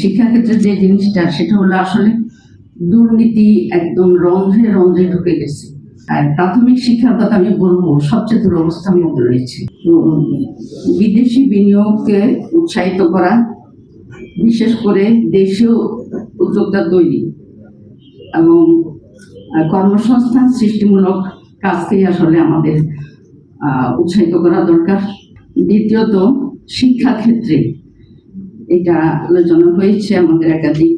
শিক্ষাক্ষেত্রে যে জিনিসটা সেটা হলো আসলে দুর্নীতি একদম রন্ধ্রে রন্ধ্রে ঢুকে গেছে। আর প্রাথমিক শিক্ষার কথা আমি বলবো সবচেয়ে দুরবস্থার মধ্যে রয়েছে। বিদেশি বিনিয়োগকে উৎসাহিত করা, বিশেষ করে দেশীয় উদ্যোক্তা তৈরি এবং কর্মসংস্থান সৃষ্টিমূলক কাজকেই আসলে আমাদের উৎসাহিত করা দরকার। দ্বিতীয়ত, শিক্ষাক্ষেত্রে এটা আলোচনা হয়েছে, আমাদের একাধিক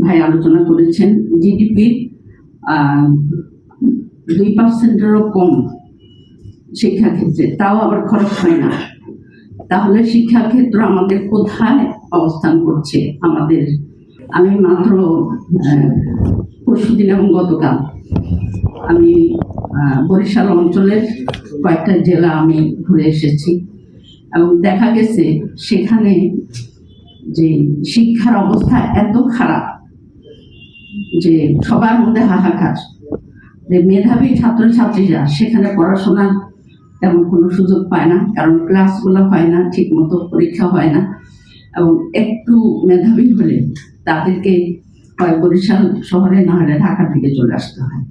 ভাই আলোচনা করেছেন। জিডিপির 2%-এরও কম শিক্ষাক্ষেত্রে, তাও আবার খরচ হয় না। তাহলে শিক্ষাক্ষেত্র আমাদের কোথায় অবস্থান করছে? আমি মাত্র পরশুদিন এবং গতকাল আমি বরিশাল অঞ্চলের কয়েকটা জেলা আমি ঘুরে এসেছি এবং দেখা গেছে সেখানে যে শিক্ষার অবস্থা এত খারাপ যে সবার মধ্যে হাহাকার, যে মেধাবী ছাত্রছাত্রীরা সেখানে পড়াশোনার তেমন কোনো সুযোগ পায় না, কারণ ক্লাসগুলো হয় না ঠিক মতো, পরীক্ষা হয় না, এবং একটু মেধাবী হলে তাদেরকে হয় বরিশাল শহরে না হলে ঢাকার দিকে চলে আসতে হয়।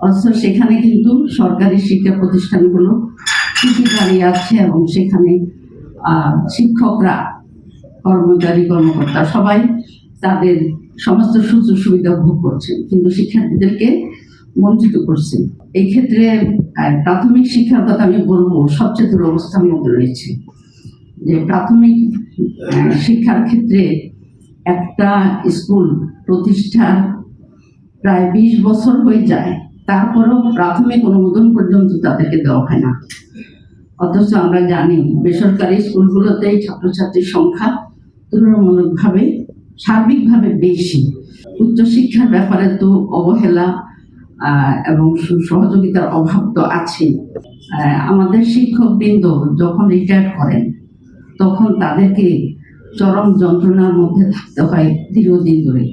অথচ সেখানে কিন্তু সরকারি শিক্ষা প্রতিষ্ঠানগুলো ঠিকই দাঁড়িয়ে আছে এবং সেখানে শিক্ষকরা, কর্মকর্তা সবাই তাদের সমস্ত সুযোগ সুবিধা ভোগ করছেন, কিন্তু শিক্ষার্থীদেরকে বঞ্চিত করছে। এই ক্ষেত্রে প্রাথমিক শিক্ষার কথা আমি বলবো সবচেয়ে দুরবস্থার মধ্যে রয়েছে। যে প্রাথমিক শিক্ষার ক্ষেত্রে একটা স্কুল প্রতিষ্ঠার প্রায় 20 বছর হয়ে যায়, তারপরেও প্রাথমিক অনুমোদন পর্যন্ত তাদেরকে দেওয়া হয় না। অথচ আমরা জানি বেসরকারি স্কুলগুলোতে ছাত্রছাত্রীর সংখ্যা তুলনামূলকভাবে সার্বিকভাবে বেশি। উচ্চশিক্ষার ব্যাপারে তো অবহেলা এবং সহযোগিতার অভাব তো আছে। আমাদের শিক্ষকবৃন্দ যখন রিটায়ার করেন তখন তাদেরকে চরম যন্ত্রণার মধ্যে থাকতে হয় দীর্ঘদিন ধরে,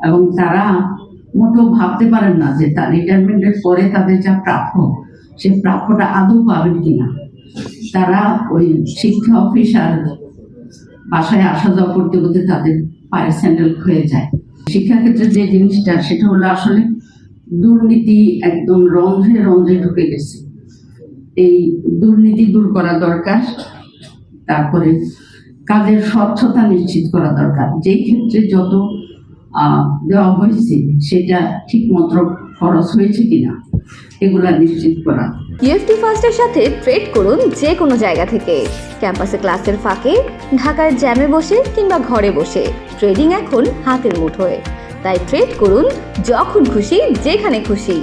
এবং তারা মোটেও ভাবতে পারেন না যে তার রিটায়ারমেন্টের পরে তাদের যা প্রাপ্য, সে প্রাপ্যটা আদৌ পাবেন কিনা। তারা ওই শিক্ষা অফিসার বাসায় আসা যাওয়া করতে করতে তাদের পায়ের স্যান্ডেল হয়ে যায়। শিক্ষাক্ষেত্রে যে জিনিসটা সেটা হলো আসলে দুর্নীতি একদম রন্ধ্রে রন্ধ্রে ঢুকে গেছে। এই দুর্নীতি দূর করা দরকার। তারপরে কাজের স্বচ্ছতা নিশ্চিত করা দরকার। যেই ক্ষেত্রে যত দেওয়া হয়েছে সেটা ঠিক মতো খরচ হয়েছে কিনা এগুলা নিশ্চিত করা। ইএফটি ফার্স্টের সাথে ট্রেড করুন যে কোনো জায়গা থেকে। ক্যাম্পাসে ক্লাসের ফাঁকে, ঢাকার জ্যামে বসে কিংবা ঘরে বসে, ট্রেডিং এখন হাতের মুঠোয়। তাই ট্রেড করুন যখন খুশি, যেখানে খুশি।